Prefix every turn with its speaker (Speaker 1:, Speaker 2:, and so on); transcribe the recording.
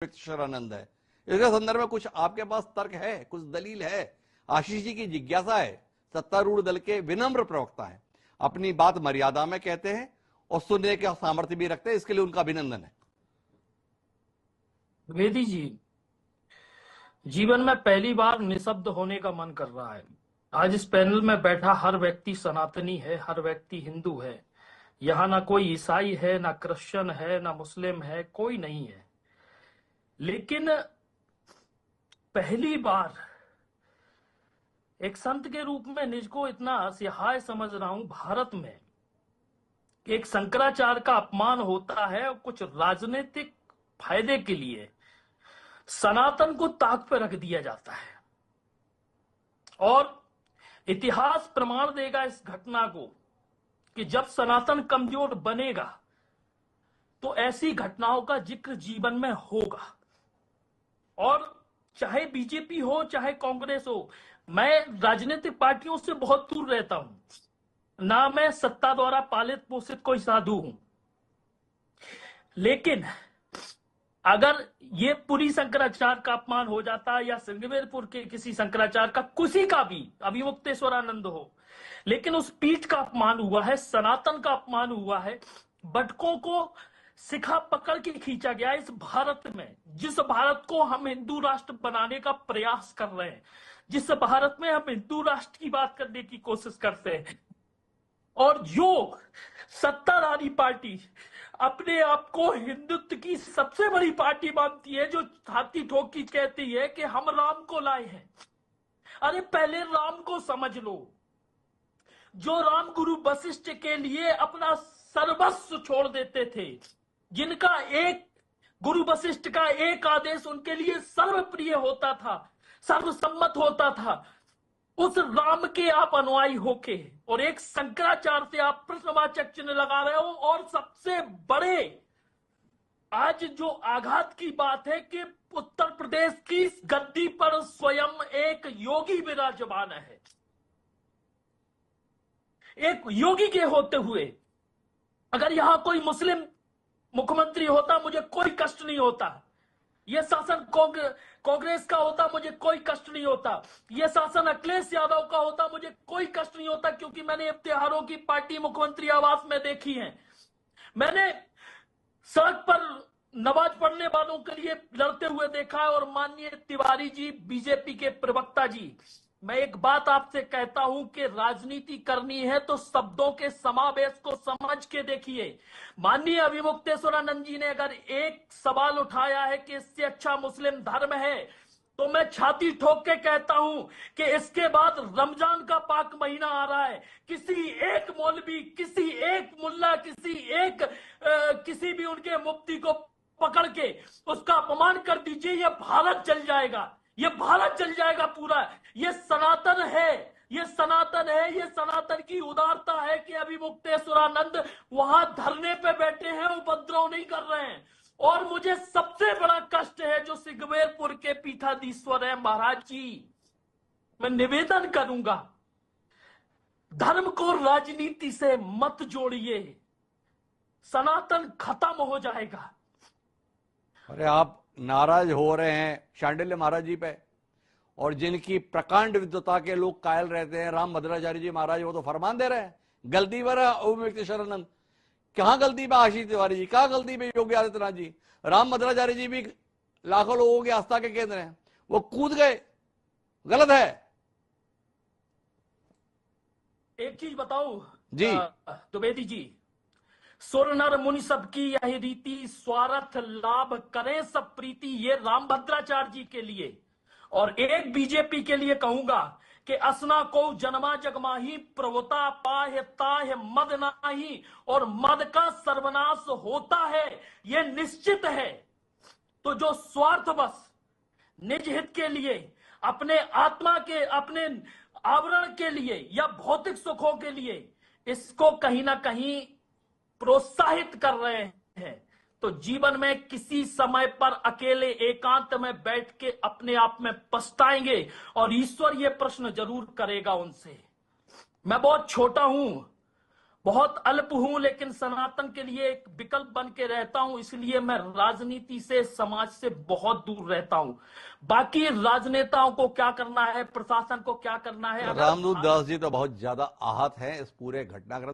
Speaker 1: ओमविश्वेश्वरानंद है। इसके संदर्भ में कुछ आपके पास तर्क है, कुछ दलील है? आशीष जी की जिज्ञासा है, सत्तारूढ़ दल के विनम्र प्रवक्ता है, अपनी बात मर्यादा में कहते हैं और सुनने का सामर्थ्य भी रखते हैं, इसके लिए उनका अभिनंदन है।
Speaker 2: द्विवेदी जी, जीवन में पहली बार निशब्द होने का मन कर रहा है। आज इस पैनल में बैठा हर व्यक्ति सनातनी है, हर व्यक्ति हिंदू है। यहाँ ना कोई ईसाई है, ना क्रिश्चियन है, ना मुस्लिम है, कोई नहीं है। लेकिन पहली बार एक संत के रूप में निज को इतना असहाय समझ रहा हूं भारत में कि एक शंकराचार्य का अपमान होता है और कुछ राजनीतिक फायदे के लिए सनातन को ताक पर रख दिया जाता है। और इतिहास प्रमाण देगा इस घटना को कि जब सनातन कमजोर बनेगा तो ऐसी घटनाओं का जिक्र जीवन में होगा। और चाहे बीजेपी हो चाहे कांग्रेस हो, मैं राजनीतिक पार्टियों से बहुत दूर रहता हूं, ना मैं सत्ता द्वारा पालित पोषित कोई साधु हूं। लेकिन अगर ये पूरी शंकराचार्य का अपमान हो जाता या सिंगवेरपुर के किसी शंकराचार्य का, किसी का भी, अभिमुक्तेश्वरानंद हो, लेकिन उस पीठ का अपमान हुआ है, सनातन का अपमान हुआ है, बटकों को शिखा पकड़ के खींचा गया इस भारत में, जिस भारत को हम हिंदू राष्ट्र बनाने का प्रयास कर रहे हैं, जिस भारत में हम हिंदू राष्ट्र की बात करने की कोशिश करते हैं। और जो सत्ताधारी पार्टी अपने आप को हिंदुत्व की सबसे बड़ी पार्टी मानती है, जो छाती ठोक की कहती है कि हम राम को लाए हैं। अरे पहले राम को समझ लो। जो राम गुरु वशिष्ठ के लिए अपना सर्वस्व छोड़ देते थे, जिनका एक गुरु वशिष्ठ का एक आदेश उनके लिए सर्वप्रिय होता था, सर्वसम्मत होता था, उस राम के आप अनुयायी होके और एक शंकराचार्य से आप प्रश्नवाचक चिन्ह लगा रहे हो। और सबसे बड़े आज जो आघात की बात है कि उत्तर प्रदेश की गद्दी पर स्वयं एक योगी विराजमान है। एक योगी के होते हुए अगर यहां कोई मुस्लिम मुख्यमंत्री होता मुझे कोई कष्ट नहीं होता, यह शासन कांग्रेस का होता मुझे कोई कष्ट नहीं होता, यह शासन अखिलेश यादव का होता मुझे कोई कष्ट नहीं होता, क्योंकि मैंने त्योहारों की पार्टी मुख्यमंत्री आवास में देखी है। मैंने सड़क पर नमाज पढ़ने वालों के लिए लड़ते हुए देखा है। और माननीय तिवारी जी, बीजेपी के प्रवक्ता जी, मैं एक बात आपसे कहता हूं कि राजनीति करनी है तो शब्दों के समावेश को समझ के देखिए। माननीय अभिमुक्तेश्वरानंद जी ने अगर एक सवाल उठाया है कि इससे अच्छा मुस्लिम धर्म है, तो मैं छाती ठोक के कहता हूं कि इसके बाद रमजान का पाक महीना आ रहा है। किसी एक मौलवी, किसी एक मुल्ला, किसी भी उनके मुफ्ती को पकड़ के उसका अपमान कर दीजिए, यह भारत चल जाएगा, ये भारत चल जाएगा पूरा। ये सनातन है, ये सनातन है, ये सनातन की उदारता है कि अभिमुक्तेश्वरानंद वहां धरने पे बैठे हैं, उपद्रव नहीं कर रहे हैं। और मुझे सबसे बड़ा कष्ट है जो सिंगवेरपुर के पीठाधीश्वर है महाराज जी, मैं निवेदन करूंगा, धर्म को राजनीति से मत जोड़िए, सनातन खत्म हो जाएगा।
Speaker 1: अरे आप नाराज हो रहे हैं शांडिल्य महाराज जी पे, और जिनकी प्रकांड विद्वता के लोग कायल रहते हैं, राम भद्राचार्य जी महाराज, वो तो फरमान दे रहे हैं गलती पर ओमविश्वेश्वरानंद। कहां गलती पे आशीष तिवारी जी, कहां गलती पे योगी आदित्यनाथ जी? राम भद्राचार्य जी भी लाखों लोगों की आस्था के केंद्र हैं, वो कूद गए, गलत है।
Speaker 2: एक चीज बताऊं
Speaker 1: जी
Speaker 2: द्विवेदी जी, सुर नर मुनि सबकी यही रीति, स्वार्थ लाभ करें सब प्रीति, ये राम भद्राचार्य जी के लिए। और एक बीजेपी के लिए कहूंगा कि असना को जन्मा जगमाही, प्रभुता पाह ताह मद नाही, और मद का सर्वनाश होता है, ये निश्चित है। तो जो स्वार्थवश निज हित के लिए, अपने आत्मा के, अपने आवरण के लिए या भौतिक सुखों के लिए इसको कहीं ना कहीं प्रोत्साहित कर रहे हैं, तो जीवन में किसी समय पर अकेले एकांत में बैठ के अपने आप में पछताएंगे और ईश्वर ये प्रश्न जरूर करेगा उनसे। मैं बहुत छोटा हूं, बहुत अल्प हूं, लेकिन सनातन के लिए एक विकल्प बन के रहता हूं, इसलिए मैं राजनीति से, समाज से बहुत दूर रहता हूं। बाकी राजनेताओं को क्या करना है, प्रशासन को क्या करना है, अगर
Speaker 1: रामदूत दास जी तो बहुत ज्यादा आहत हैं इस पूरे घटनाक्रम